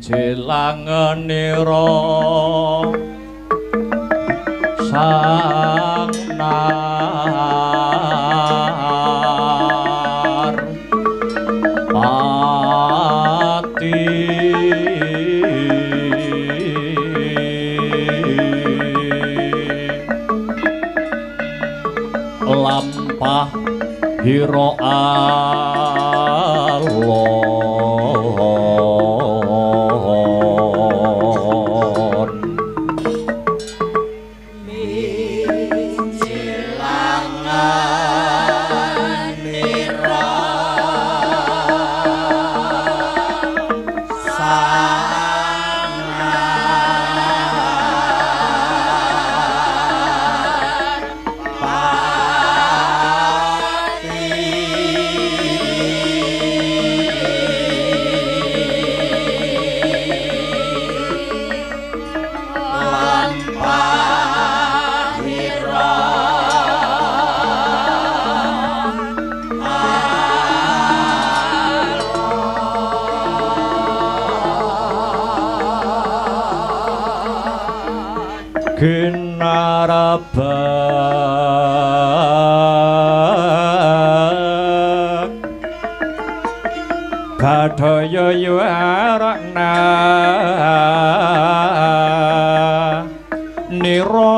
jelangenira sang nar pati lampah hira alon jelangenira sang ginarabak gadaya yuarakna nira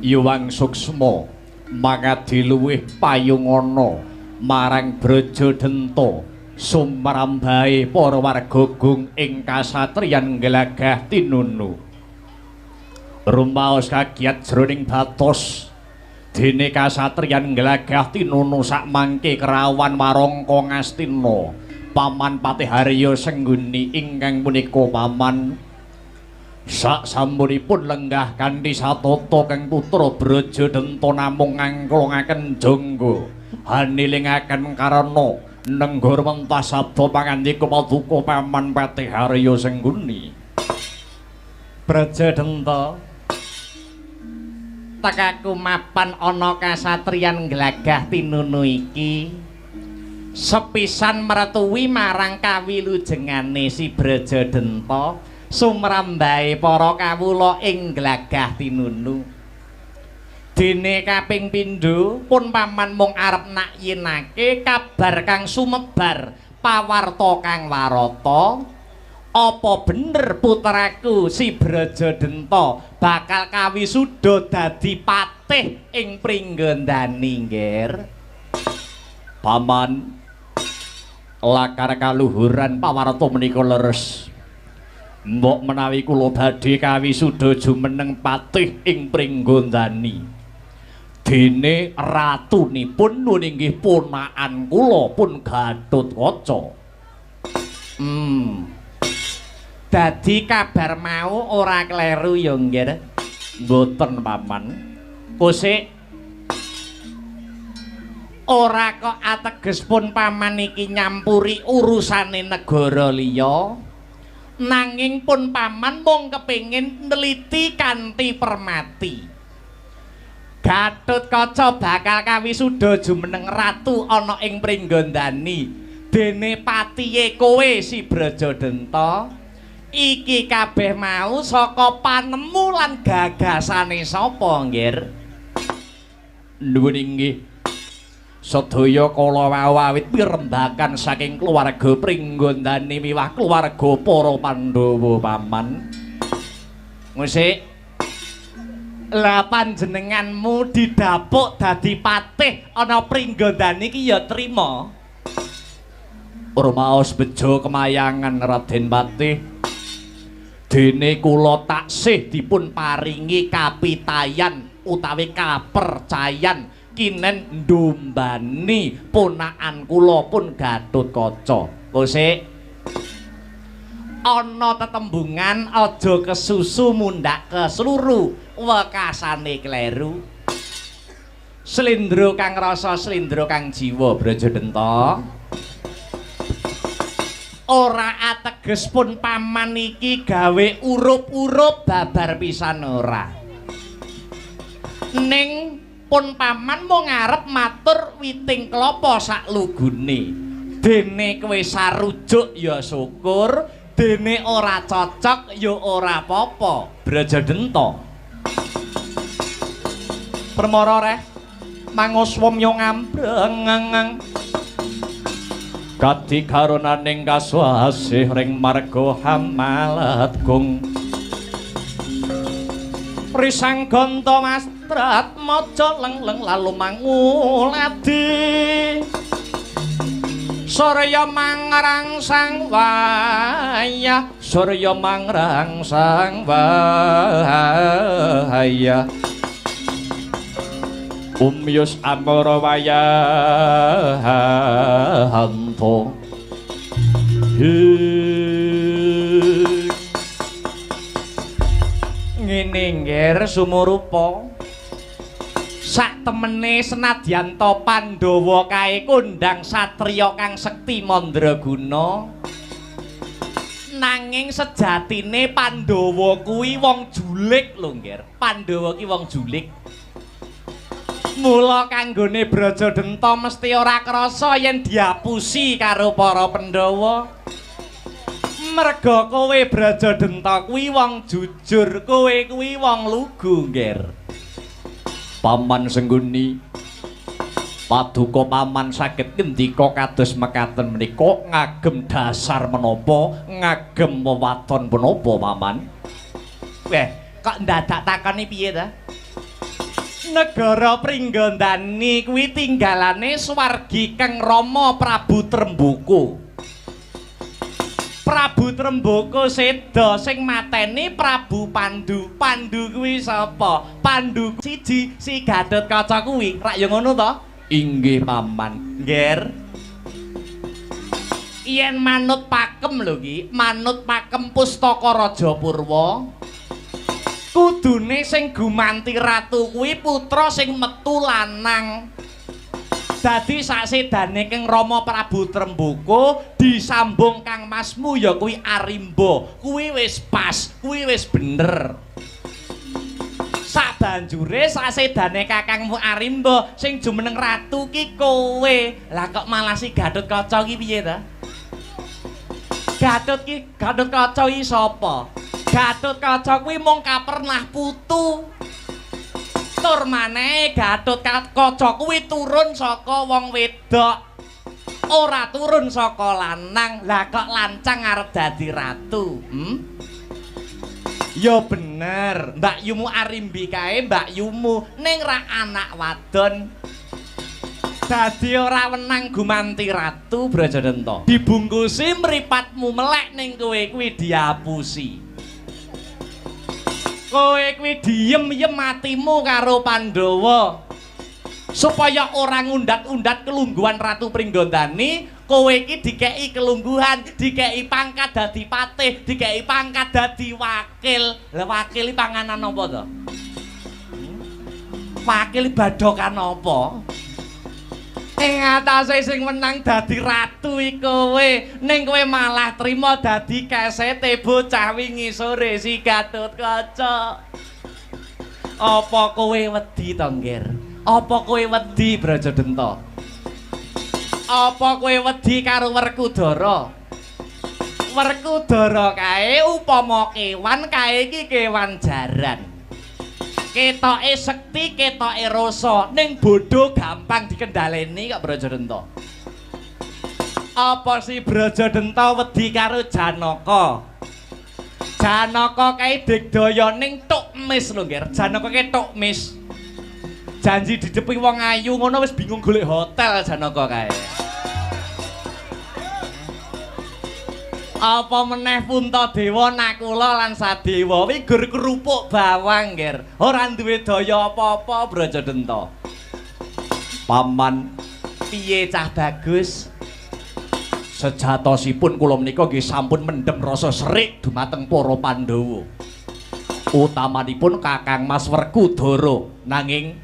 Yuwang suksma mangadi luwih payungana marang Brajadenta sumrambahe para warga gung ing kasatriyan Glagah Tinunu rumaos kagiat jroning batos dene kasatriyan Glagah Tinunu sakmangke kerawan warangka Ngastina Paman Patiharya Sengguni ingkang punika paman sak sampunipun lenggah kanthi satata kang putra Brajadenta namung ngangklungaken jangga hanilingaken karana nenggor mentas sabda pangandika paduka Paman Patiharya Sengguni. Brajadenta tekaku mapan ana kasatriyan Glagah Tinunu iki sepisan mretuwi marang kawilujengane si Brajadenta sumrambahe para kawula ing Glagah Tinunu. Dene kaping pindho pun paman mung arep nakyinake kabar kang sumebar pawarta kang warata. Apa bener putraku si Brajadenta bakal kawisuda dadi patih ing Pringgandani, Nggir? Paman, lakar kaluhuran pawarta menika leres. Mbok menawi kula badhe kawisuda jumeneng patih ing Pringgandani. Dene ratunipun nggih ponakan kula pun Gatotkaca. Dadi kabar mau ora kleru ya, Nggih. Mboten, Paman. Kusik ora kok ateges pun paman iki nyampuri urusane negara liya, nanging pun paman mung kepengin neliti kanthi permati. Gatotkaca bakal kawisuda jumeneng ratu ana ing Pringgondani dene patihe kowe si Brajadenta. Iki kabeh mau saka panemu lan gagasane sapa, Nggir? Nuwun inggih. Sedaya kala awit pirembagan saking keluarga Pringgondani miwah keluarga para Pandhawa paman. Musik lah panjenenganmu didapuk dadi patih ana Pringgondani iki ya trima. Rumaos bejo kemayangan Raden Patih. Dene kula taksih dipun paringi kapitayan utawi kapercayan kinen ndumbani ponakan kula pun Gatotkaca. Kosek ana tetembungan aja kesusu mundak kesluru wekasane kleru. Slendra kang rasa slendra kang jiwa Brajadenta. Ora ateges pun paman iki gawe urup-urup babar pisan ora. Ning pun paman mung ngarep matur witing klapa sak lugune. Dene kowe sarujuk ya syukur, dene ora cocok ya ora apa-apa, Brajadenta. Permara reh manguswam yo ngambreng. Kati karonaning kaswasih ring marga Hamalatgung. Risang gonta mastrat maja lengleng lalu manguladi. Surya mangrangsang waya, surya mangrangsang waya. Umyus amara wayahanto. Ngene nggir sumurupa. Sak temene senadyan to Pandhawa kae kondang satriya kang sekti mandraguna. Nanging sejatine Pandhawa kuwi wong julik lho nggir. Pandhawa ki wong julik. Mula kanggone Brajadenta mesti ora krasa yen diapusi karo para Pandhawa. Merga kowe Brajadenta kuwi wong jujur, kowe kuwi wong lugu, Nggir. Paman Sengguni, paduka paman saged ngendika kados mekaten menika ngagem dasar menapa, ngagem wewaton menapa, Paman? Weh, kok ndadak takoni piye ta? Negara Pringgondani kuwi tinggalane Swargi Kang Rama Prabu Tremboko. Prabu Tremboko seda sing mateni Prabu Pandu. Pandu kuwi sapa? Pandu siji si Gatotkaca kuwi. Rak ya ngono to? Inggih Paman. Nggir. Yen manut pakem lho iki, manut pakem Pustaka Raja Purwa. Kudune sing gumanti ratu kuwi putra sing metu lanang. Dadi sasedane Kang Rama Prabu Tremboko disambung kang masmu ya kuwi Arimba. Kuwi wis pas, kuwi wis bener. Sabanjure sasedane kakangmu Arimba sing jumeneng ratu ki kowe. Lah kok malah si Gatotkaca ki piye ta? Gatotkaca iki sapa? Gatotkaca kuwi mung kapernah putu. Tur maneh Gatotkaca kuwi turun saka wong wedok. Ora turun saka lanang. Lah kok lancang arep dadi ratu? Ya bener, Mbak Yumu Arimbi kae Mbak Yumu ning ra anak wadon. Dadi ora wenang gumanti ratu Brajadenta. Dibungkusi mripatmu melek ning kowe kuwi diapusi. Kowe kuwi diem-yem matimu karo Pandhawa. Supaya ora ngundat-undat kelungguhan Ratu Pringgondani, kowe iki dikeki kelungguhan, dikeki pangkat dadi patih, dikeki pangkat dadi wakil. Lah wakil iki panganan apa to? Wakil badokan apa? Ing atase sing menang dadi ratu iki kowe, ning kowe malah trima dadi kesete bocah wingi sore si Gatotkaca. Apa kowe wedi to, Ngger? Apa kowe wedi Brajadenta? Apa kowe wedi karo Werkudara? Werkudara kae upama kewan kae iki kewan jaran. Ketoke sekti, ketoke rasa, ning bodho gampang dikendhaleni kok Brajadenta. Apa si Brajadenta wedi karo Janaka? Janaka kae digdaya ning tukmis lho, Ngger. Janaka kae tukmis. Janji didepi wong ayu ngono wis bingung golek hotel Janaka kae. Apa meneh Puntadewa, Nakula lan Sadewa wi gur kerupuk bawang, Ngger. Ora duwe daya apa-apa Brajadenta. Paman, piye cah bagus? Sejatosipun kula menika nggih sampun mendhem rasa serik dumateng para Pandhawa. Utamanipun Kakang Mas Werkudara, nanging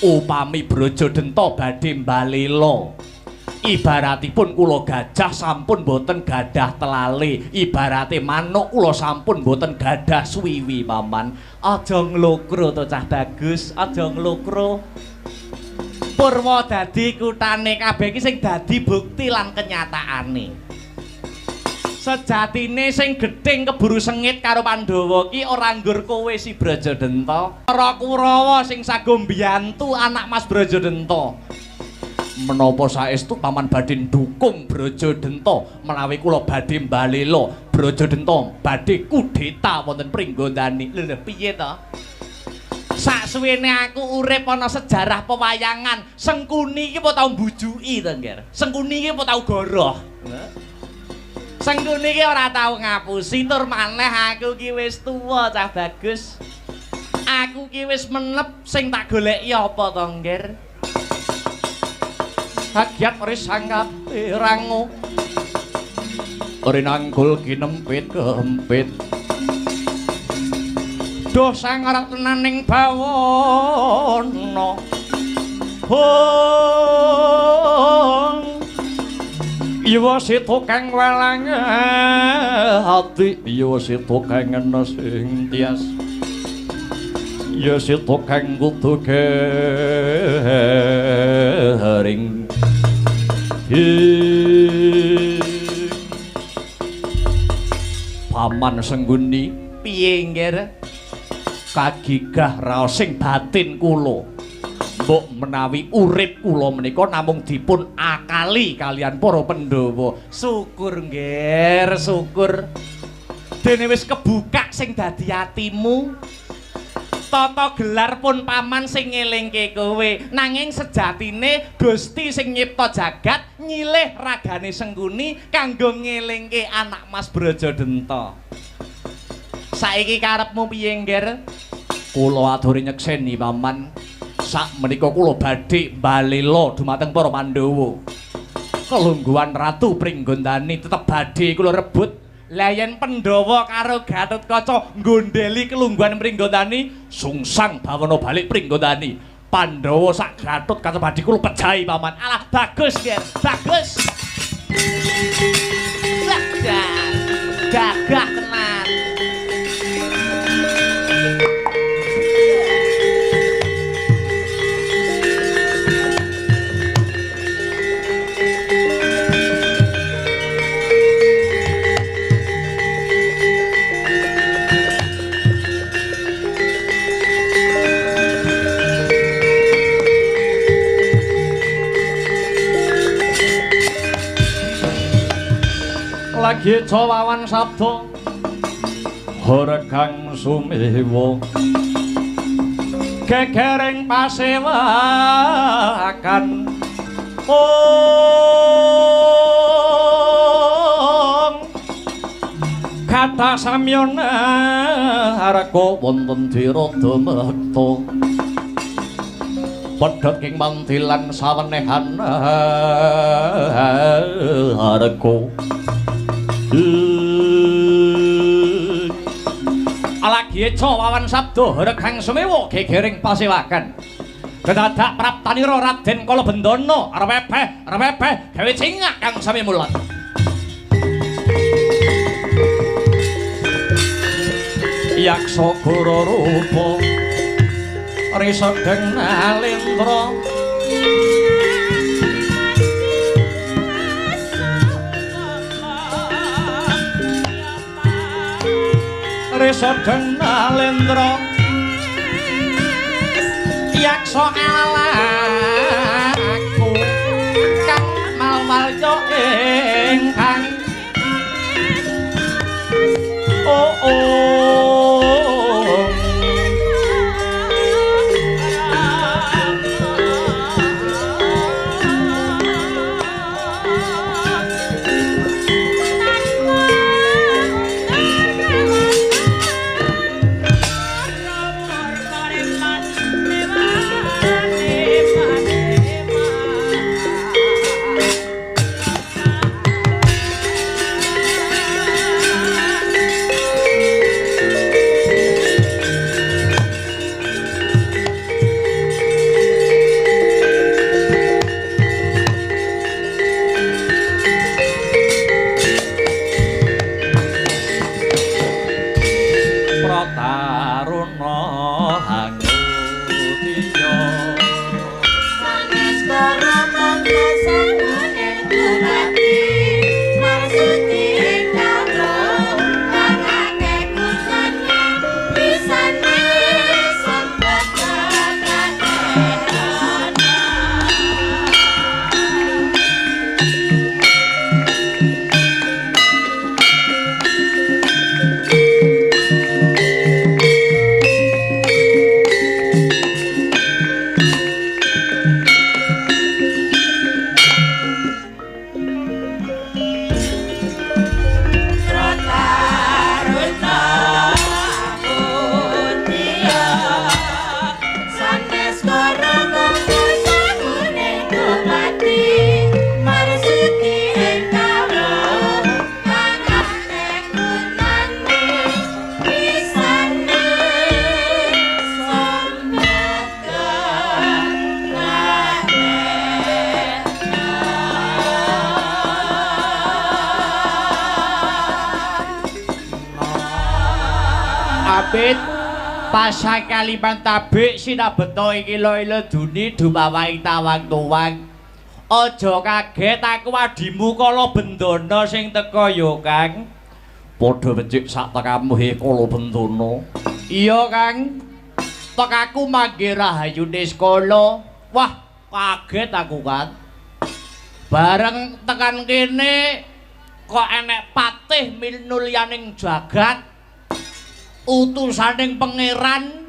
upami Brajadenta badhe mbalela. Ibaratipun kula gajah sampun boten gadah telale, ibarate manuk kula sampun boten gadah swiwi, Paman. Aja nglokro to cah bagus, aja nglokro. Purwa dadi kutane kabeh iki sing dadi bukti lan kenyataane. Sejatine sing gedhing keburu sengit karo Pandhawa ki ora nggur kowe si Brajadenta. Para Kurawa sing sago mbiyantu anak Mas Brajadenta. Menapa saestu Paman badhe ndukung Brajadenta menawi kula badhe mbalela Brajadenta badhe kudeta wonten Pringgondani. Lho piye to? Saksuwene aku urip ana sejarah pewayangan, Sengkuni iki apa tau mbujuki to, Ngger? Sengkuni iki apa tau goroh? Sengkuni iki ora tau ngapusi, tur maneh aku ki wis tuwa cah bagus. Aku ki wis menep sing tak goleki apa to, Ngger? Hagiat risangkat rangu rinanggul kinempit kempit duh sangarak tenaning bawana iwa sito kang walang hati iwa sito kang ana sing tias ya sito kang kudu garing Paman Sengguni piye, Ngger? Kagigah raos sing batin kula. Mbok menawi urip kula menika namung dipun akali kalian para Pandhawa. Syukur, Ngger, syukur. Dene wis kebukak sing dadi atimu. Tata gelar pun Paman sing ngelingke kowe, nanging sejatine Gusti sing nyipta jagat nyilih ragane Sengkuni kanggo ngelingke anak Mas Brajadenta. Saiki karepmu piye, Ngger? Kula aturi nyekseni, Paman. Sak menika kula badhe mbalela dumateng para Pandhawa. Kelungguhan Ratu Pringgondani tetep badhe kula rebut. Lah yen Pandhawa karo Gatotkaca nggondheli kelungguhan Pringgondani, sungsang bawana balik Pringgondani. Pandhawa sak Gatotkaca badhe kula pejahi, Paman. Alah bagus, Ger. Bagus. Lah gagah tenan. Lagi cawawan sabda Horekang sumewa gegering pasewakan kata samyana harga wonten dirada mekta pedhot king mantilan sawenehan harga alagi cawawan sabda rekang sumewa gegering pasewakan kedadak praptanira Raden Kala Bendana rewepeh gawe cingak kang sami mulat yaksa guru rupa risa deng nalendra risa deng nalendra yaksa alaku kang malmalya ingkang Pasai kaliman tabik sinabeto iki lho duni dumawahi tawang tuwang. Aja kaget aku adimu Kala Bendana sing teka ya Kang. Padha becik sak tekamu he Kala Bendana. Iya Kang. Tekaku mangke rahayune Skala. Wah, kaget aku Kang. Bareng tekan kene kok enek patih minulyaning jagat. Utusaning pangeran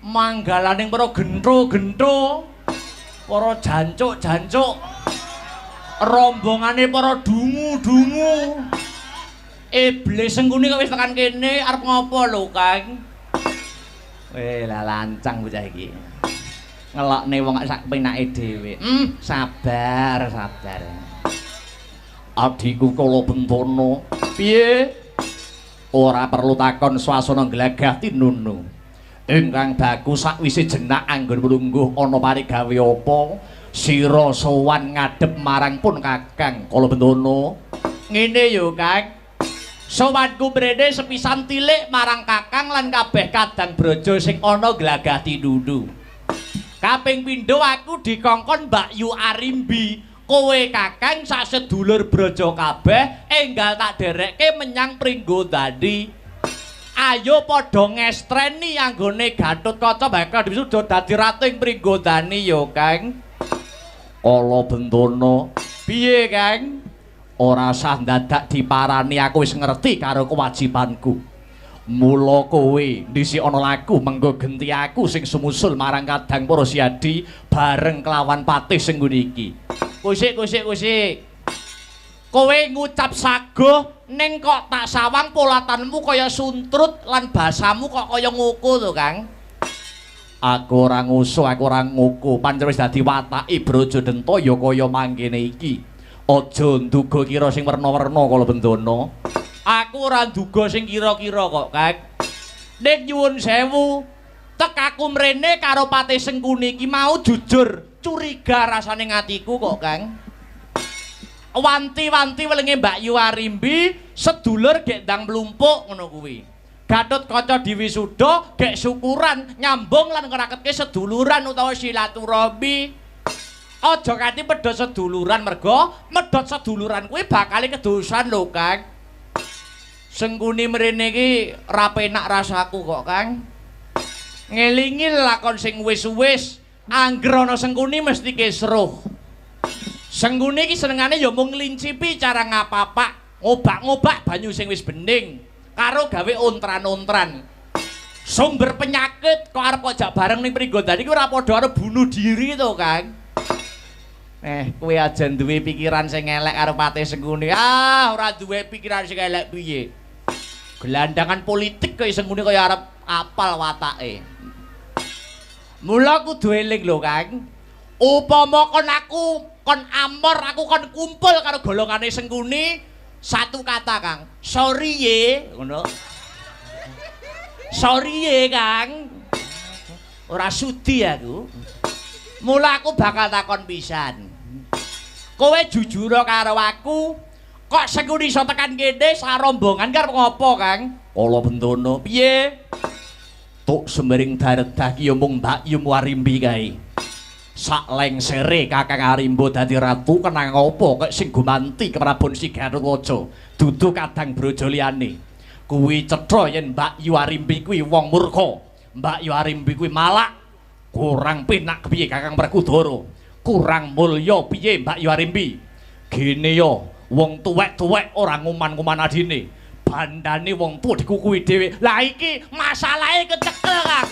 manggalaning para gentho-gentho para jancuk-jancuk rombongane para dungu-dungu iblis sengkuni kok wis tekan kene arep ngopo lho Kang lah lancang bocah iki ngelokne wong sak penake dhewe sabar adiku Kala Bendana piye ora perlu takon swasana glagah tinunu ingkang bagus sakwise jenak anggon mlungguh ana parigawe apa sira sowan ngadhep marang pun Kakang Kala Bendana ngene yo Kang sowanku mrene sepisan tilik marang Kakang lan kabeh kadang braja sing ana glagah tinunu kaping pindho aku dikongkon Mbak Yu Arimbi kowe Kakang sak sedulur braja kabeh enggal tak derekke menyang Pringgondani. Ayo padha ngestreni anggone Gatotkaca bakal disuda dadi ratu ing Pringgondani ya Kang. Kala Bendana. Piye Kang? Ora usah dadak diparani aku wis ngerti karo kewajibanku. Mula kowe ndisi ana laku mengko genti aku sing sumusul marang kadang para siadi bareng kelawan patih sing ngene iki. Kusik. Kowe ngucap saguh ning kok tak sawang polatanmu kaya suntrut lan basamu kok kaya ngoko to, Kang. Aku ora ngusuh, aku ora ngoko. Pancen wis dadi watake Brajadenta ya kaya mangkene iki. Aja nduga kira sing werna-werna Kala Bendana. Aku ora nduga sing kira-kira kok, Kang. Nek nyuwun sewu, tek aku mrene karo Patih Sengkuni iki mau jujur curiga rasane ngatiku kok Kang. Wanti-wanti welenge Mbak Yu Arimbi sedulur gek ndang mlumpuk ngono kuwi. Gatotkaca diwisuda gek syukuran nyambung lan ngraketke seduluran utawa silaturahmi. Aja kanthi medhot seduluran mergo medhot seduluran kuwi bakal kedosan lho Kang. Sengkuni mrene iki ra penak rasaku kok Kang. Ngelingi lakon sing wis-wis angger ana Sengkuni mesti kesruh. Sengkuni iki senengane ya mung nglincipi cara ngapapak, ngobak-ngobak banyu sing wis bening karo gawe ontran-ontran. Sumber penyakit kok arep kok jak bareng ning Pringgondani iki ora padha arep bunuh diri to, Kang. Kowe aja duwe pikiran sing elek karo Patih Sengkuni. Ora duwe pikiran sing elek piye. Gelandangan politik kaya Sengkuni kaya arep apal watake. Mula kudu eling lho, Kang. Upama kon amor aku kon kumpul karo golongane Sengkuni satu kata Kang. Sorry ye, ngono. Sorry ye, Kang. Ora sudi aku. Mula aku bakal takon pisan. Kowe jujur karo aku. Kok Sengkuni iso tekan kene sarombongan karep ngopo, Kang? Kala Bendana. Piye? Tuk Semering Daredah ki mung Mbak Yu Arimbi kae. Sak lengsere Kakang Arimbo dadi ratu kenang apa kok sing gumanti keprabon Si Gatotkaca dudu kadang brojo liyane. Kuwi cetha yen Mbak Yu Arimbi kuwi wong murka. Mbak Yu Arimbi kuwi malak. Kurang penak piye Kakang Werkudara? Kurang mulya piye Mbak Yu Arimbi? Gene yo wong tuwek-tuwek ora nguman-nguman adine. Bandane wong tuwa dikukuhi dhewe. Lah iki masalahe kecekel, Kang.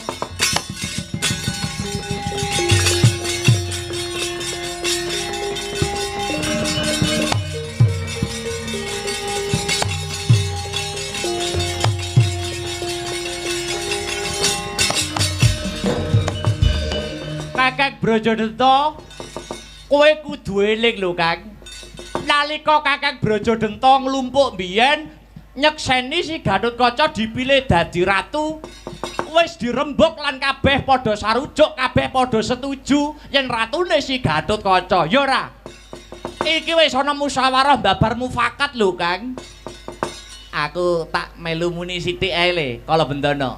Kakang Brajadenta, kowe kudu eling lho, Kang. Nalika Kakang Brajadenta nglumpuk mbiyen nyekseni Si Gatotkaca dipilih dadi ratu, wis dirembuk lan kabeh padha sarujuk, kabeh padha setuju yen ratune Si Gatotkaca. Ya ora? Iki wis ana musyawarah babar mufakat lho, Kang. Aku tak melu muni sithik ae le, Kala Bendana.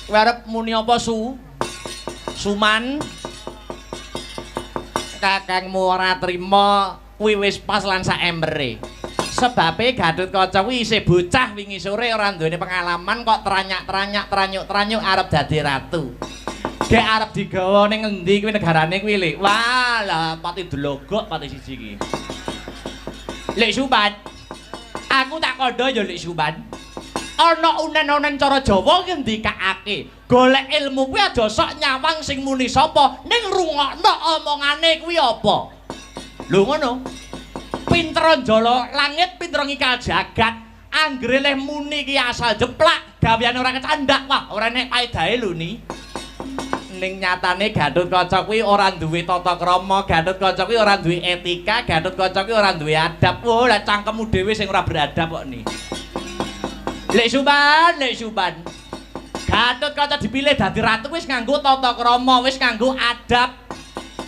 Kowe arep muni apa, Su? Suman kakangmu ora trima kuwi wis pas lan sak embere. Sebabe Gatotkaca kuwi isih bocah wingi sore ora duweni pengalaman kok tranyak-tranyak tranyuk-tranyuk arep dadi ratu. Gek arep digawa ning endi kuwi negarane kuwi le. Wah, lah pati delogok pati siji iki. Lek Suban. Aku tak kandha ya Lek Suban. Ana unen-unen cara Jawa ki ndikake. Golek ilmu kuwi aja sok nyawang sing muni sapa, ning rungokno omongane kuwi apa. Lho ngono. Pinter njala langit, pinter ngikal jagat. Anggere leh muni ki asal jeplak, gaweane ora kecandak. Wah, ora nek paedahe lho ni. Ning nyatane Gatotkaca kuwi ora duwe tata krama, Gatotkaca kuwi ora duwe etika, Gatotkaca kuwi ora duwe adab. Oh, lah cangkemmu dhewe sing ora beradab kok ni. Lek Suban. Gatotkaca dipilih dadi ratu wis nganggo tata krama, wis nganggo adab.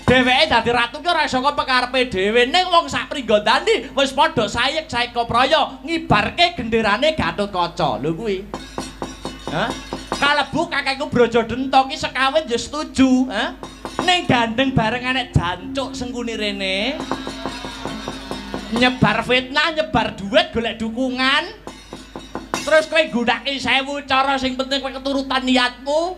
Dheweke dadi ratu ki ora saka pekarepe dhewe, ning wong sak Pringgondani wis padha sayek-sayek kepraya ngibarke genderane Gatotkaca. Lho kuwi. Hah? Kalebu kakangku Brajadenta ki sekawin ya setuju, ha? Ning gandeng bareng anek jancuk Sengkuni rene. Nyebar fitnah, nyebar duit, golek dukungan. Terus kowe gunake 1000 cara sing penting kowe keturutan niatmu.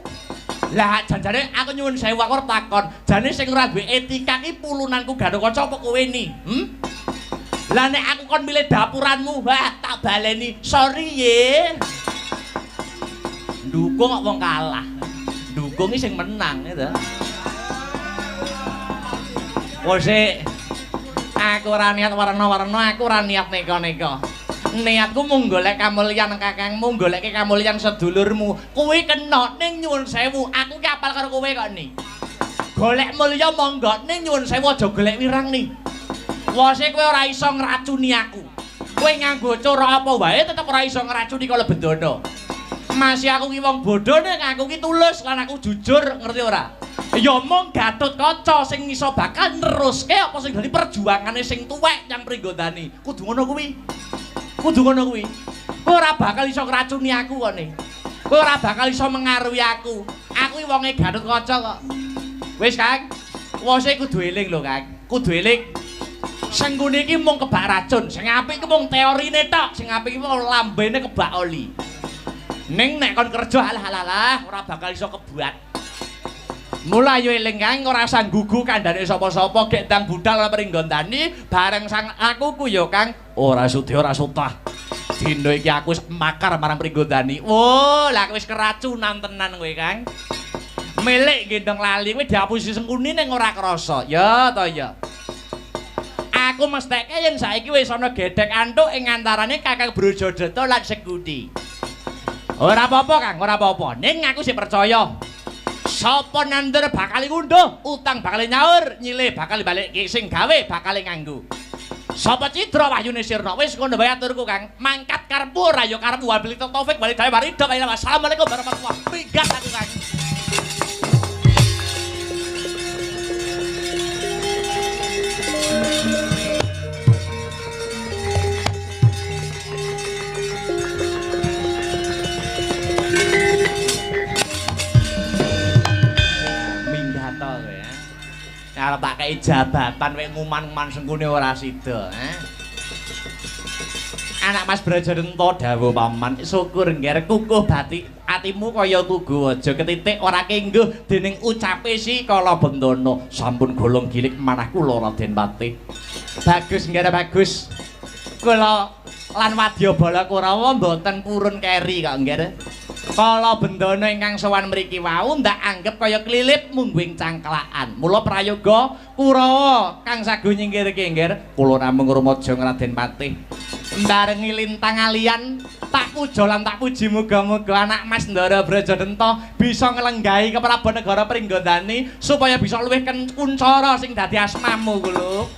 Lah janjane aku nyuwun 1000 aku arep takon. Jane sing ora duwe etika ki pulunanku Gatotkaca apa kowe ni? Lah nek aku kon milih dapuranmu, wah tak baleni. Sorry ye. Ndukung kok wong kalah. Ndukung iki sing menang gitu. Wes aku ora niat warna-warna, aku ora niat neka-neka. Niatku mung golek kamulyan kakangmu, goleke kamulyan sedulurmu. Kuwi kena ning nyuwun 1000. Aku ki apal karo kowe kok ni. Golek mulya monggo ning nyuwun 1000 aja golek wirang ni. Wose kowe ora iso ngracuni aku. Kowe nganggo cara apa wae tetep ora iso ngracuni Kala Bendana. Masih aku ki wong bodho nek aku ki tulus lan aku jujur, ngerti ora? Ya mung Gatotkaca sing iso bakal neruske apa sing dadi perjuangane sing tuwek yang Pringgondani. Kudu ngono kuwi. Kudu ngono kuwi. Kowe ora bakal iso ngracuni aku kene. Kowe ora bakal iso mengaruhi aku. Aku iki wonge Gatotkaca kok. Wis, Kang. Wose kudu eling lho, Kang. Kudu eling. Sing ngene iki mung kebak racun, sing apik ki mung teorine tok, sing apik ki mung lambene kebak oli. Ning nek kon kerja alah ora bakal iso kebuat. Mula yo eling Kang ora usah gugu kandhane sapa-sapa gek ndang budal ora Pringgondani bareng sang aku ku yo Kang ora sudi ora sutah. Dino iki aku wis makar marang Pringgondani. Oh, lah wis keracunan tenan kowe Kang. Milik gendong lali kowe diapusi sengkuni ning ora krasa. Ya to ya. Aku mesteke yen saiki wis ana gedhek antuk ing antarane Kakang Brojodata lan Sekuti. Ora apa-apa Kang, ora apa-apa. Ning aku sih percaya. Sapa nandur bakal ngunduh, utang bakal nyaur, nyilih bakal balik sing gawe bakal nganggo. Sapa cidra wahyune sirna. Wis ngono bae aturku Kang. Mangkat karepmu ora ya karepmu wabil taufik bali dawe maridho. Assalamualaikum warahmatullahi wabarakatuh. Minggat aku Kang. Arep tak kei jabatan wek nguman-nguman sengkune ora sida, Anak Mas Brajadenta dawuh paman, syukur ngger kukuh batik atimu kaya tugu aja ketitik ora kengguh dening ucape si Kala Bendana. Sampun golong gilik manah kula Raden Patih. Bagus ngger bagus. Kula lan Wadyabala Kurawa mboten purun keri kok ngger. Kala Bendana ingkang sowan mriki wau ndak anggap kaya klilip mungguing cangklaan. Mula prayoga Kurawa kang sagu nyingkirke nggir, kula namung rumaja Raden Patih. Mbarengi lintang alian tak puja lan tak puji muga-muga anak Mas Ndara Brajadenta bisa nglenggahi kepraban negara Pringgondani supaya bisa luwih kuncara sing dadi asmamu kulo.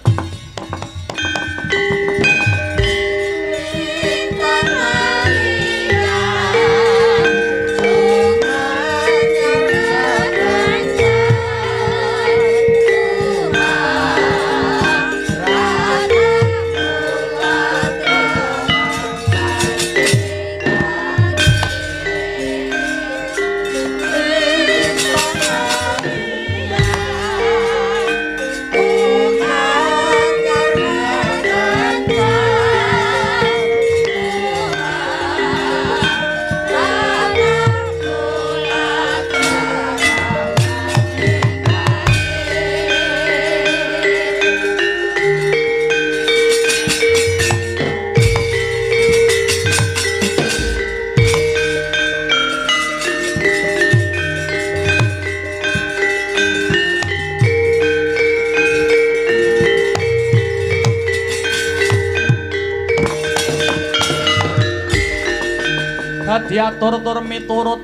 Diatur-tur miturut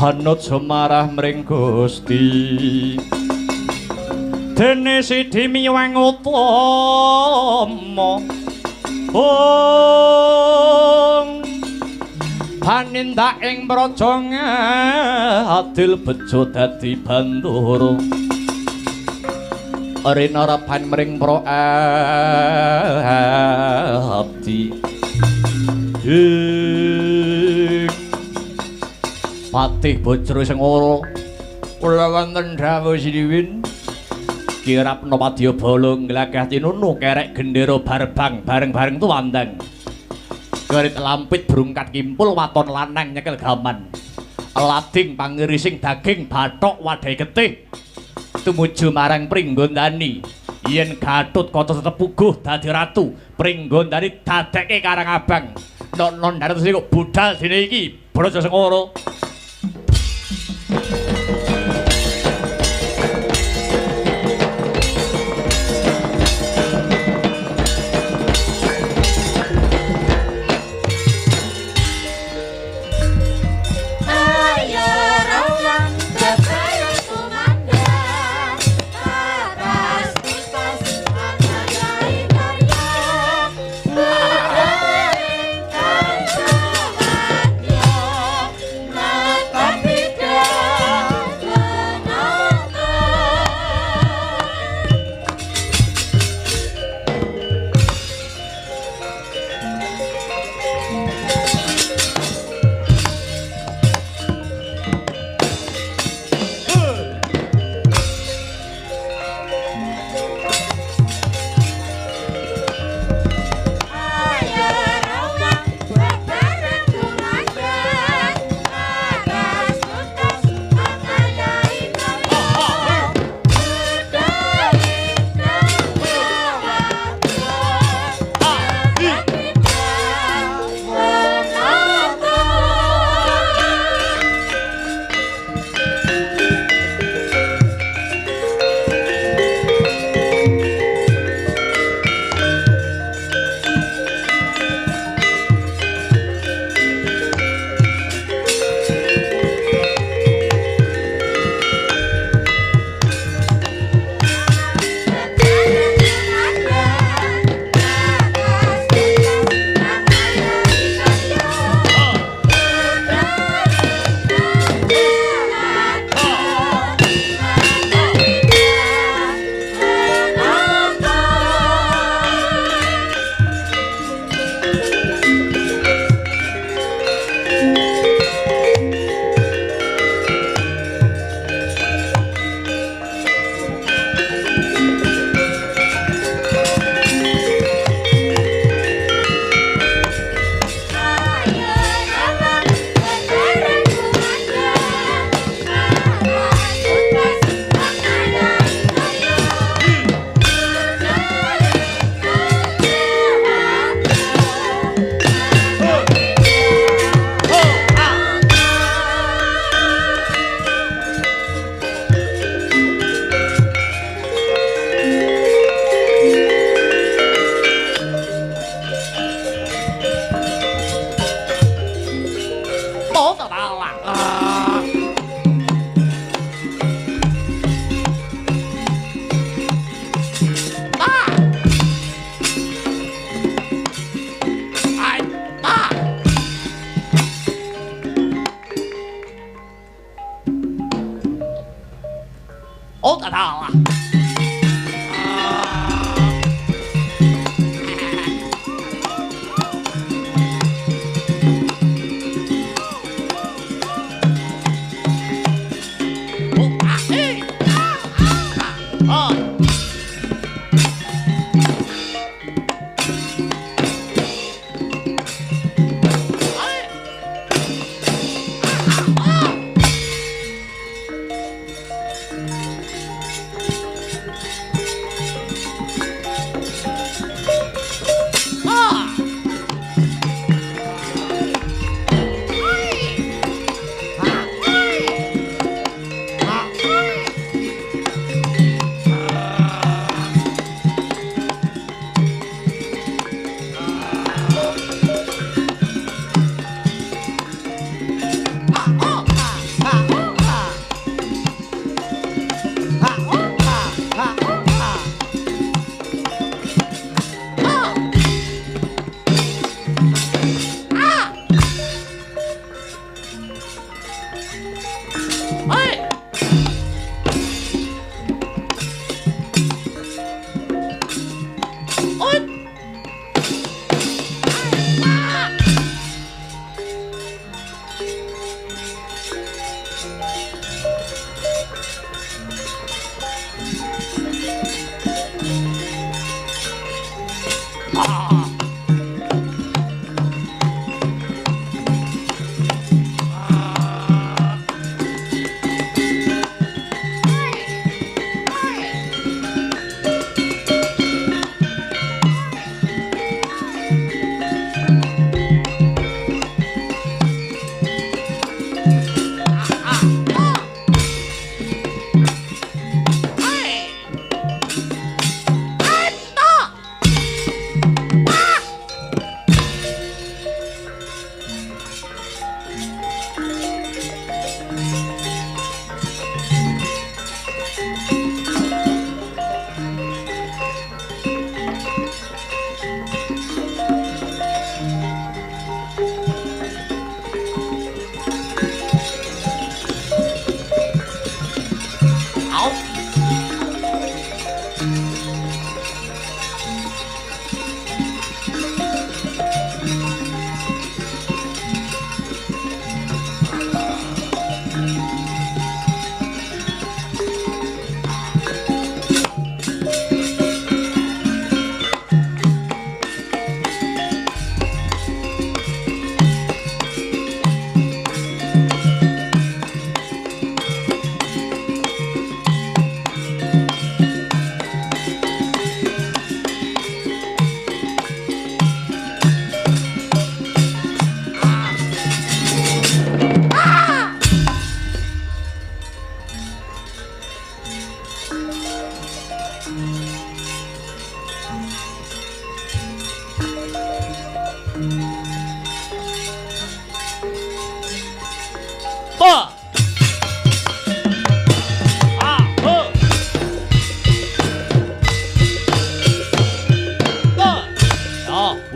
hanut semarah mring Gusti dene sidi miwang utama panindak ing praja adil bejo dadi bandara rena rapan mring pra abdi Patih Bojro sing ora kula wonten dawuh siniwin kirapna Wadyabala nglagah tinunu kerek gendera barbang bareng-bareng tuwandang kerit lampit brungkat kimpul waton lanang nyekel gaman lading pangirising daging bathok wadai getih tumuju marang Pringgondani yen Gatotkaca tetep puguh dadi ratu Pringgondani dadekke Karang Abang non darat sing budal dene iki Braja Sengkara.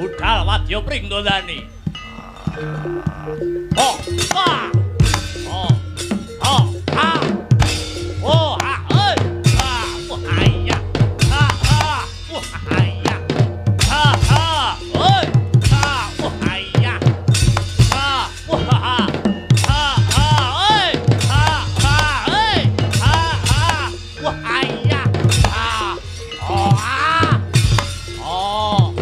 budal wadya pringgondani. Oh, ah. Oh, oh, ah. Oh, ah, ah. Wah, ayah. Ah, ah. Wah, ayah. Ah, ah. Oi. Ah, wah, ayah. Ah, wah, ah. Ah, ah. Oi. Ah, ah. Oi. Ah, ah. Wah, ayah. Ah. Oh, ah. Oh.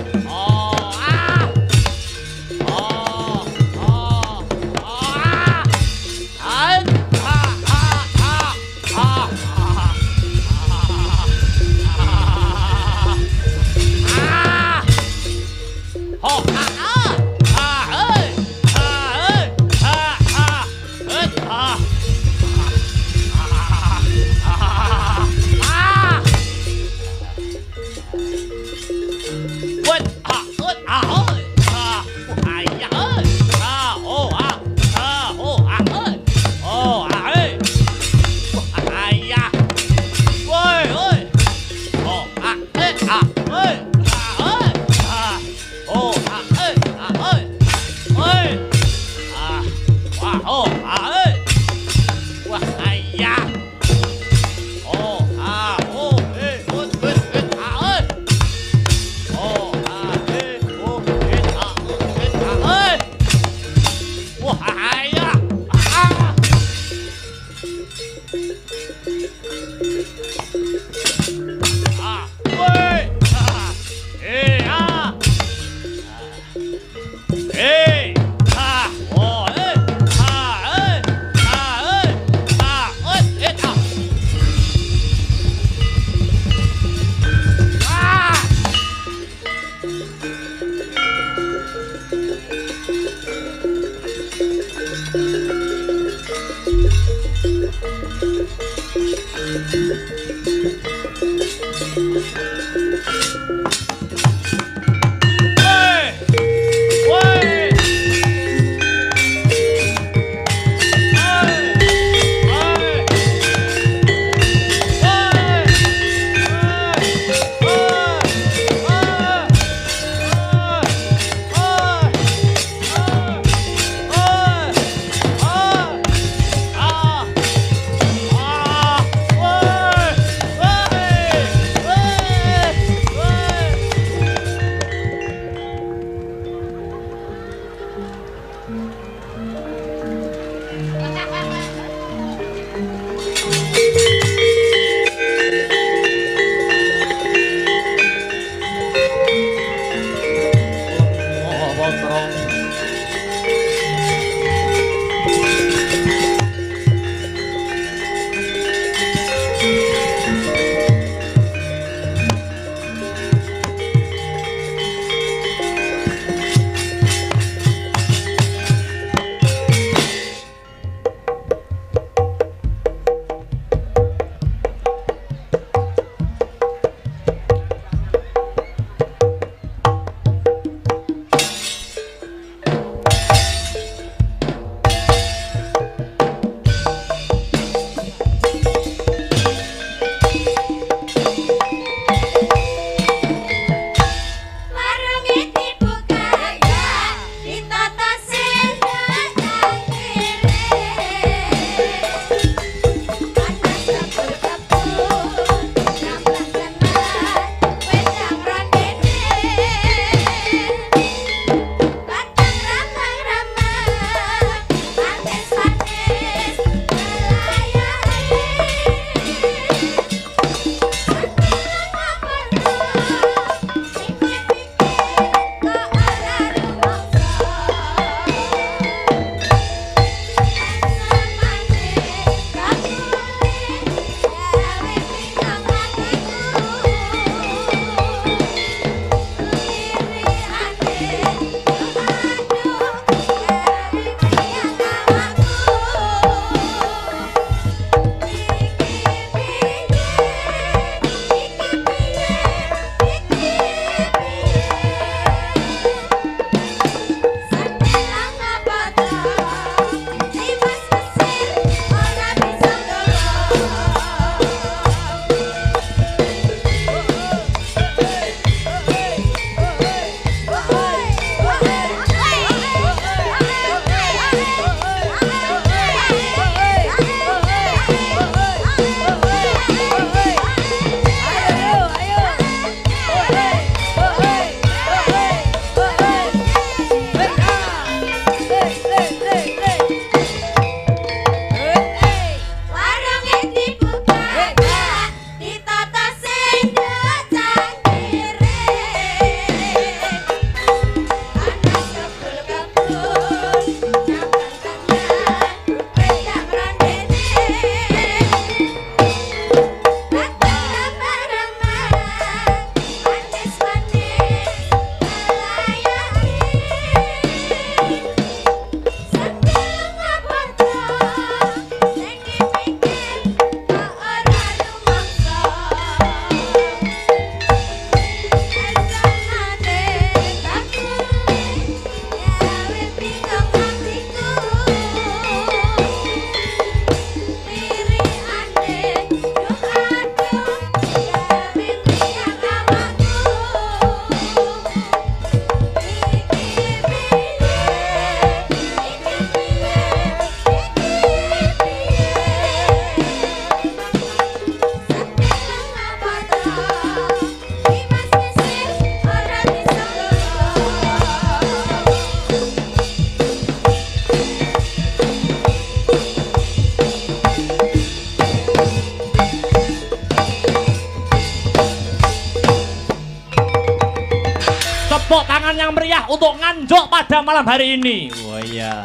Tepuk tangan yang meriah untuk Nganjuk pada malam hari ini. Oh iya.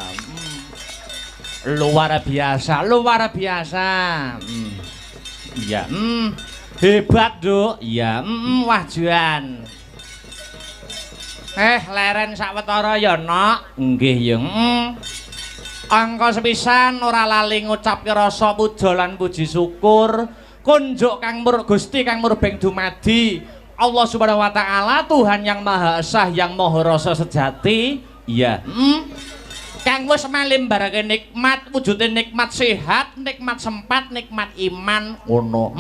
Luar biasa, luar biasa. Iya, hebat, Duk. Iya, wajuan. Leren sawetara ya, Nok. Nggih, ya. Angka sepisan ora lali ngucapke rasa puja lan puji syukur kunjuk kang Gusti kang murbeng dumadi Allah Subhanahu wa taala, Tuhan yang Maha Esa, yang Maha Rasa sejati. Iya. Kang wis malimbarake nikmat, wujude nikmat sehat, nikmat sempat, nikmat iman ngono.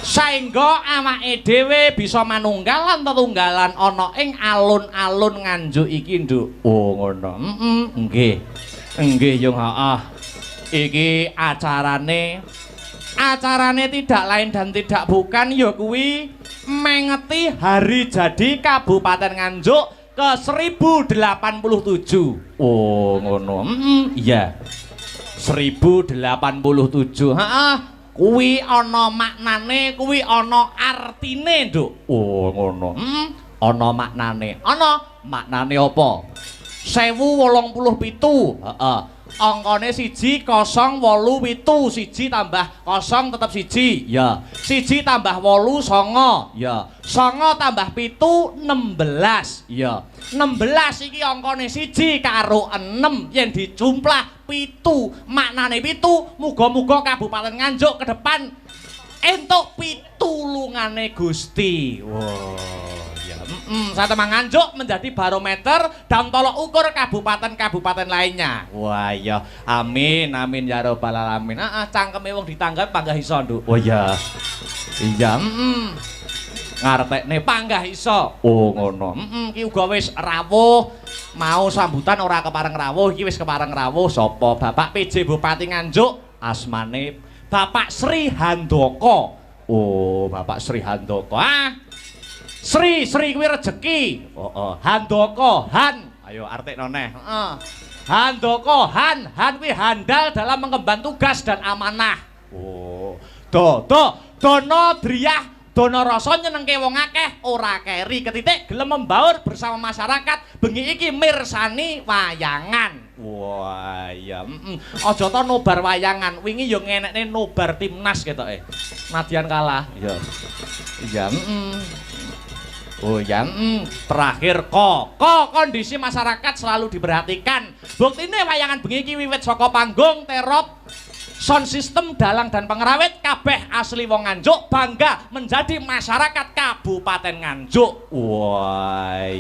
Saengga awake dhewe bisa manunggal lan tetunggalan ana ing alun-alun Nganjuk iki, Nduk. Oh, ngono. Nggih. Nggih, Yung, heeh. Iki acarane tidak lain dan tidak bukan ya kuwi mengeti hari jadi Kabupaten Nganjuk ke 1087. Oh, ngono. Iya. 1087. Heeh. Kuwi ana maknane, kuwi ana artine, Nduk. Oh, ngono. Ana maknane. Ana maknane apa? 1087. Heeh. Angkane 10887, 1 tambah 0 tetep 1. Ya. 1 tambah 8 9. Ya. 9 tambah 7 16. Ya. 16 iki angkane 1 karo 6 yen dijumplah 7. Maknane 7, muga-muga Kabupaten Nganjuk ke depan entuk pitulungane Gusti. Wow. Satemang Nganjuk menjadi barometer dan tolok ukur kabupaten-kabupaten lainnya. Wah iya, amin amin ya robbal alamin. Cangkeme wong ditanggap panggah iso, Nduk. Oh iya. Iya, ngarepne panggah iso. Oh ngono. Ki uga wis rawuh. Mau sambutan ora kepareng rawuh, iki wis kepareng rawuh. Sapa? Bapak PJ Bupati Nganjuk, asmane Bapak Sri Handoko. Oh, Bapak Sri Handoko. Sri kuwi rejeki. Handoko, Han. Ayo artekno neh. Handoko, Han kuwi handal dalam mengemban tugas dan amanah. Oh. Dono driyah, dono rasa nyenengke wong akeh, ora keri ketitik gelem membaur bersama masyarakat. Bengi iki mirsani wayangan. Wah, iya. Aja to nobar wayangan. Wingi yo ngenekne nobar timnas ketoke. Nadyan kalah. Iya. Iya, Oh ya, terakhir kondisi masyarakat selalu diperhatikan. Buktine wayangan bengi iki wiwit saka panggung, terop, sound system, dalang dan pengerawit kabeh asli wong Nganjuk, bangga menjadi masyarakat Kabupaten Nganjuk. Wah,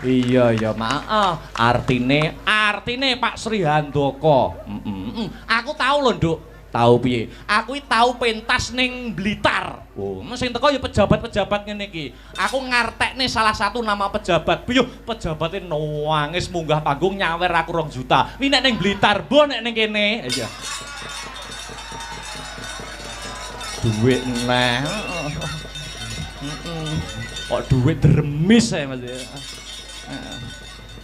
iya maaf. Artine Pak Sri Handoko. Aku tahu lho, Nduk. Tahu piye? Aku tahu pentas ning Blitar. Oh, sing teko ya pejabat-pejabat ngene iki. Aku ngartekne salah satu nama pejabat. Piye pejabate nangis munggah panggung nyawer aku 2 juta. Wi nek ning Blitar, mbok nek ning kene. Iya. Duit neh. Kok duit dremis ae Mas.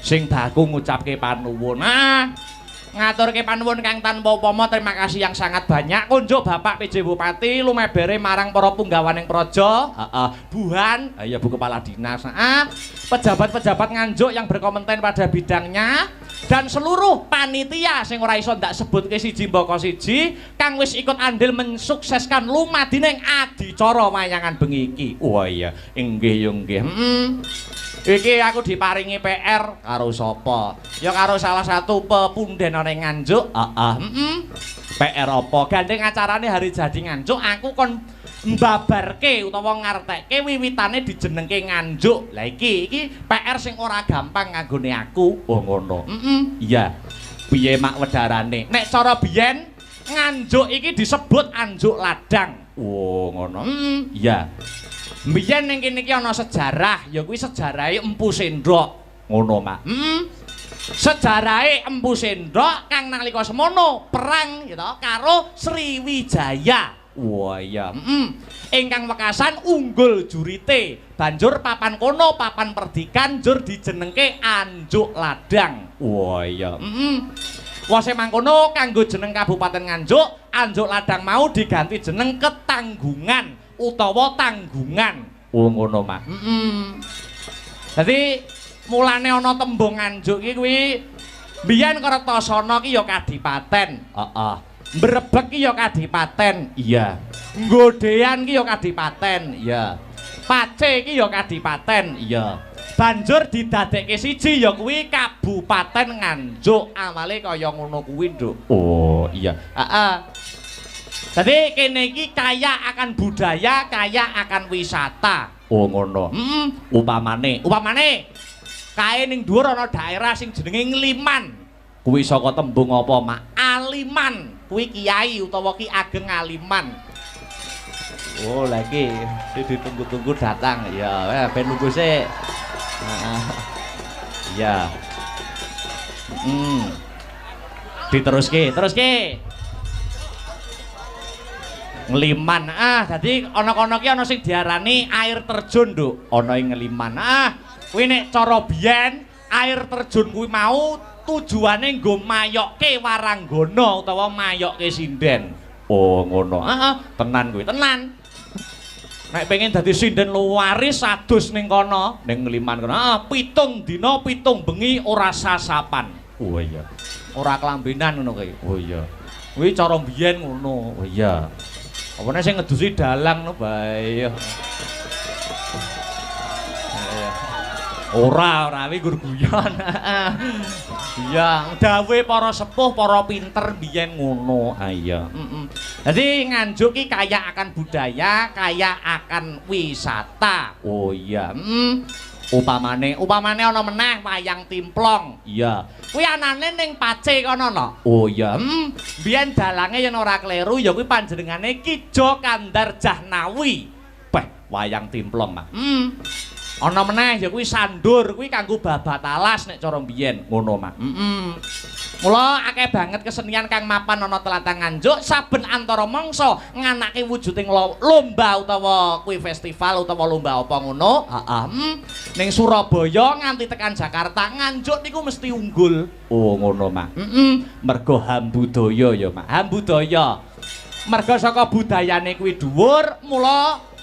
Sing baku ngucapke panuwun. Ngaturke panuwun kang tanpa upama, terima kasih yang sangat banyak kunjuk Bapak PJ Bupati lumebere marang para punggawaning praja, buhan, ya Bu Kepala Dinas, pejabat-pejabat Nganjuk yang berkompeten pada bidangnya dan seluruh panitia sing ora iso ndak sebutke siji mbaka siji kang wis ikut andil mensukseskan lumadining adicara wayangan bengi iki. Wah iya, inggih yo nggih. Iki aku diparingi PR karo sapa? Ya karo salah satu pepunden ning Nganjuk. PR apa? Gandeng acarane hari jadi Nganjuk, aku kon mbabarke utawa ngartekke wiwitane dijenengke Nganjuk. Lah iki PR sing ora gampang nganggone aku. Oh ngono. Iya. Piye mak wedarane? Nek cara biyen Nganjuk iki disebut Anjuk Ladang. Oh ngono. Iya. Mbiyen ning kene iki ana sejarah, ya kuwi sejarahe Empu Sendok. Ngono, Mak. Sejarahe Empu Sendok kang nalika semono perang ya to karo Sriwijaya. Wah iya. Ingkang wekasan unggul jurite. Banjur papan kono, papan perdikan jur dijenengke Anjuk Ladang. Wah iya. Wase mangkono kanggo jeneng Kabupaten Nganjuk, Anjuk Ladang mau diganti jeneng Ketanggungan utawa Tanggungan. Oh ngono, Mak. Dadi mulane ana tembung Nganjuk iki kuwi biyen Kertasana ki ya kadipaten. Heeh. Mbrebeg ki ya kadipaten. Iya. Nggodean ki ya kadipaten. Iya. Pace ki ya kadipaten. Iya. Banjur didadekke siji ya kuwi Kabupaten Nganjuk. Awale kaya ngono kuwi, Nduk. Oh, iya. Heeh. Dadi kene iki kaya akan budaya, kaya akan wisata. Oh ngono. Upamane kae ning dhuwur ana daerah sing jenenge Ngliman. Kuwi saka tembung apa, Mak? Aliman. Kuwi kiai utawa ki ageng aliman. Oh, lagi ditunggu-tunggu datang. Ya, ben nunggu sik. Iya. Diteruske. Ngliman. Dadi ana-ana ki ana sing diarani air terjun, Nduk. Ana ing Ngliman. Kuwi nek cara biyen air terjun kuwi mau tujuane nggo mayokke waranggana utawa mayokke sinden. Oh, ngono. Tenan kuwi, tenan. Nek pengen dadi sinden luwaris adus ning kono, ning Ngliman kono. 7 dina 7 bengi ora sasapan. Oh iya. Ora kelambenan ngono kuwi. Oh iya. Kuwi cara biyen ngono. Oh iya. Apane sing ngedusi dalang no bae. Ora kuwi gur guyon. Iya, dawuhe para sepuh, para pinter biyen ngono. Ha iya. Dadi Nganjuk ki kaya akan budaya, kaya akan wisata. Oh iya. Upamane ana meneh wayang timplong. Iya. Kuwi anane ning Pace kono no. Oh iya. Biyen dalange yen ora kleru ya kuwi panjenengane Ki Jo Kandar Jahnawi. Beh, wayang timplong, Mak. Ana meneh ya kuwi sandur, kuwi kanggo babat alas nek cara biyen, ngono, Mak. Mula akeh banget kesenian kang mapan ana tlatah Nganjuk, saben antara mangsa nganake wujuding lomba utawa kuwi festival utawa lomba apa ngono. Ning Surabaya nganti tekan Jakarta, Nganjuk niku mesti unggul. Oh, ngono, Mak. Mergo hambudaya ya, Mak. Hambudaya. Mergo saka budayane kuwi dhuwur, mula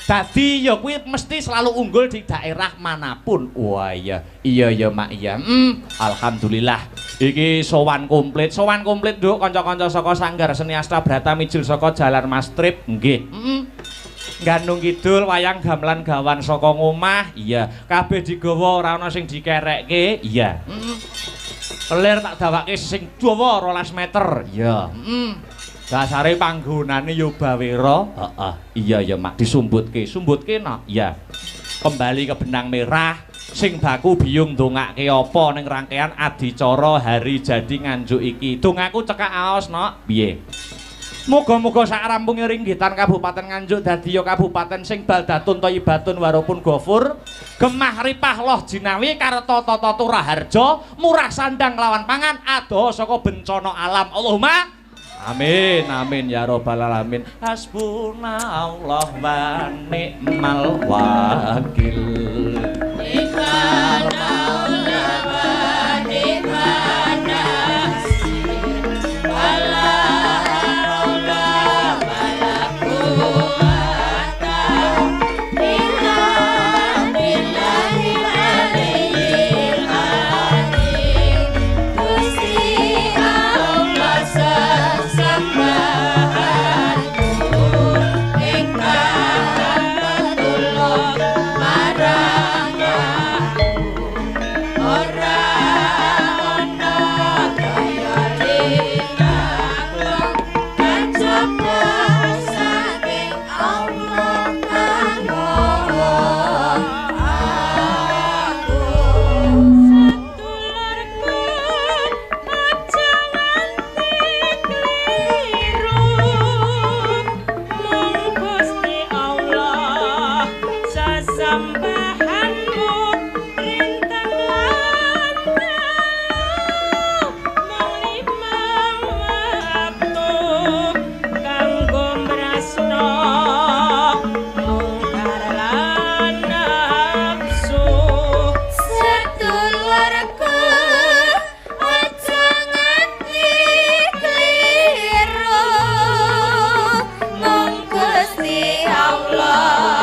dadi ya kuwi mesti selalu unggul di daerah manapun. Wah iya. Iya ya Mak iya. Alhamdulillah. Iki sowan komplit. Sowan komplit Nduk kanca-kanca saka Sanggar Seni Astabrata mijil saka Jalan Mastrip. Nggih. Gandung Kidul wayang gamelan gawan saka ngomah. Iya. Kabeh digawa ora ana sing dikerekke. Iya. Kelir tak dawake sing dawa 12 meter. Iya. Dasare panggonane yo bawera. Iya ya Mak disumbutke. Sumbutke no. Iya. Kembali ke benang merah sing baku biyung ndongake apa ning rangkaian adicara hari jadi Nganjuk iki. Dongaku cekak aos no. Piye? Muga-muga sak rampunge ringgitan Kabupaten Nganjuk dadi ya kabupaten sing baldatun thayyibatun warupun ghafur. Gemah ripah loh jinawi kareta tata turaharja, murah sandang lawan pangan, adoh saka bencana alam. Allahumma amin amin ya robbal alamin. Hasbunallah wa ni'mal wakil. Ni'mal maula wa ni'man nasir. Wala haula wala quwwata illa billahil aliyyil azim. Gusti Allah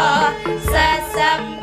Allah sesembahan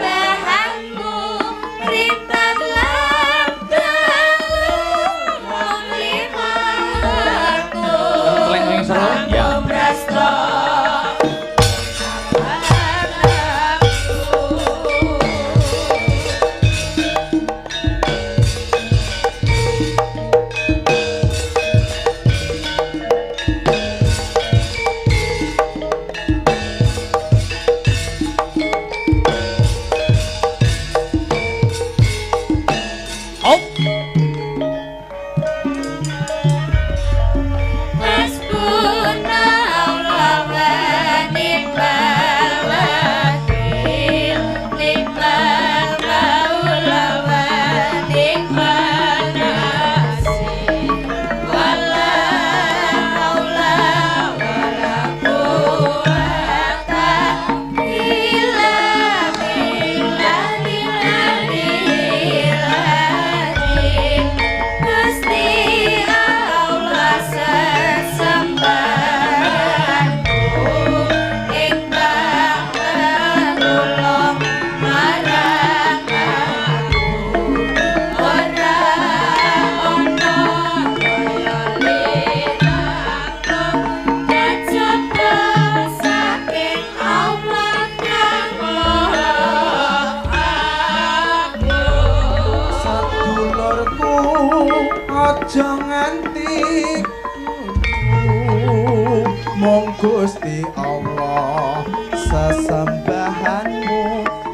Gusti Allah sesembahanmu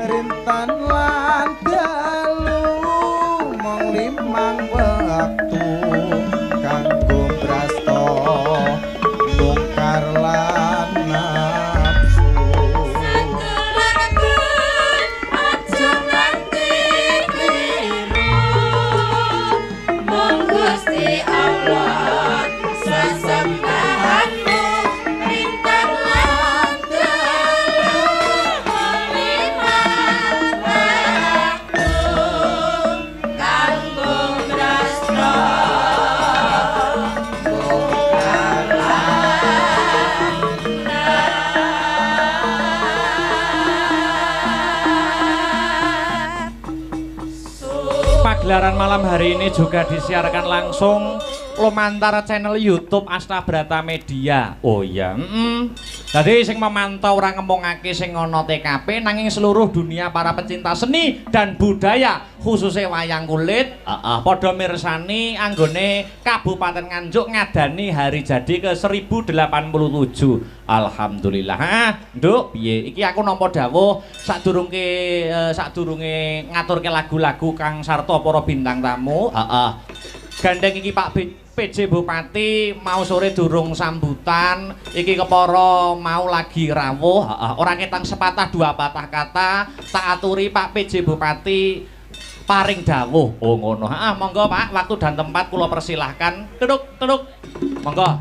rintan lan dalu mong limang wektu kanggo brasta mungkar lan nafsu aja nganti kliru mong Gusti Allah sesembahanmu rintan lan dalu limang wektu kanggo brasta mungkar lan Pagelaran malam hari ini juga disiarkan langsung lumantar channel YouTube Astabrata Media. Oh iya, Jadi sing memantau ora ngomongake sing ana TKP nanging seluruh dunia para pecinta seni dan budaya khususnya wayang kulit padha mirsani anggone Kabupaten Nganjuk ngadani hari jadi ke 1087. Alhamdulillah. Nduk, piye? Iki aku nampa dawuh sadurunge ngaturke lagu-lagu kang sarta para bintang tamu. Gandeng iki Pak PJ Bupati mau sore durung sambutan iki kepara mau lagi rawuh ora ketang sepatah dua patah kata tak aturi Pak PJ Bupati paring dawuh. Oh ngono. Monggo Pak, waktu dan tempat kula persilahkan. Tuduk monggo.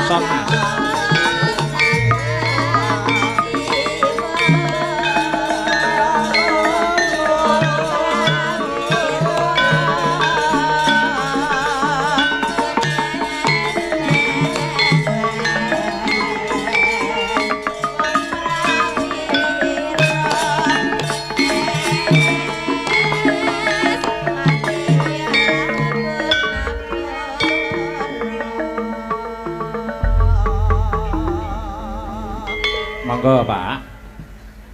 Son Mas. Monggo Pak.